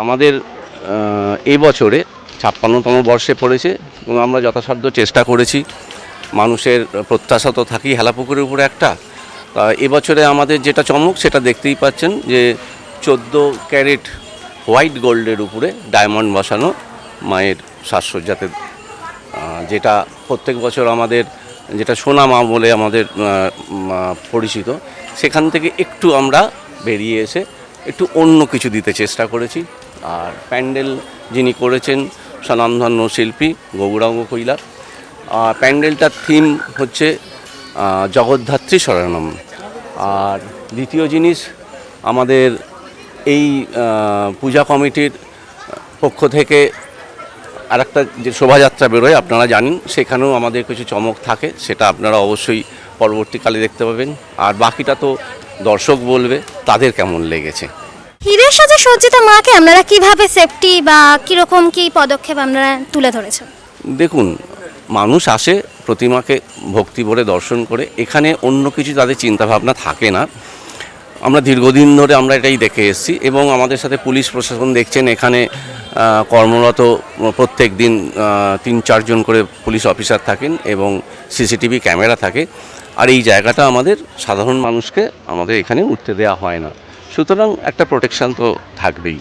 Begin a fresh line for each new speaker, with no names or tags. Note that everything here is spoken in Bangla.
আমাদের এই বছরে ৫৬তম বর্ষে পড়েছে এবং আমরা যথাসাধ্য চেষ্টা করেছি। মানুষের প্রত্যাশা তো থাকেই হেলাপুকুরের উপরে একটা। তা এবছরে আমাদের যেটা চমক সেটা দেখতেই পাচ্ছেন যে ১৪ ক্যারেট হোয়াইট গোল্ডের উপরে ডায়মন্ড বসানো মায়ের সাজসজ্জাতে, যেটা প্রত্যেক বছর আমাদের যেটা সোনা মা বলে আমাদের পরিচিত, সেখান থেকে একটু আমরা বেরিয়ে এসে একটু অন্য কিছু দিতে চেষ্টা করেছি। আর প্যান্ডেল যিনি করেছেন স্বনামধন্য শিল্পী গৌরাঙ্গ কৈলাস। প্যান্ডেলটার থিম হচ্ছে জগদ্ধাত্রী শরণম। আর দ্বিতীয় জিনিস, আমাদের এই পূজা কমিটির পক্ষ থেকে আরেকটা যে শোভাযাত্রা বেরোয় আপনারা জানেন, সেখানেও আমাদের কিছু চমক থাকে, সেটা আপনারা অবশ্যই পরবর্তীকালে দেখতে পাবেন। আর বাকিটা তো দর্শক বলবে তাদের কেমন লেগেছে।
হীরের সাজে সজ্জিত মাকে আপনারা কিভাবে সেফটি বা কীরকম কী পদক্ষেপ আপনারা তুলে ধরেছেন?
দেখুন, মানুষ আসে প্রতিমাকে ভক্তি ভরে দর্শন করে, এখানে অন্য কিছু তাদের চিন্তাভাবনা থাকে না। আমরা দীর্ঘদিন ধরে আমরা এটাই দেখে এসেছি এবং আমাদের সাথে পুলিশ প্রশাসন দেখছেন এখানে কর্মরত প্রত্যেক দিন ৩-৪ জন করে পুলিশ অফিসার থাকেন এবং সিসিটিভি ক্যামেরা থাকে। আর এই জায়গাটা আমাদের সাধারণ মানুষকে আমাদের এখানে উঠতে দেওয়া হয় না, সুতরাং একটা প্রোটেকশান তো থাকবেই।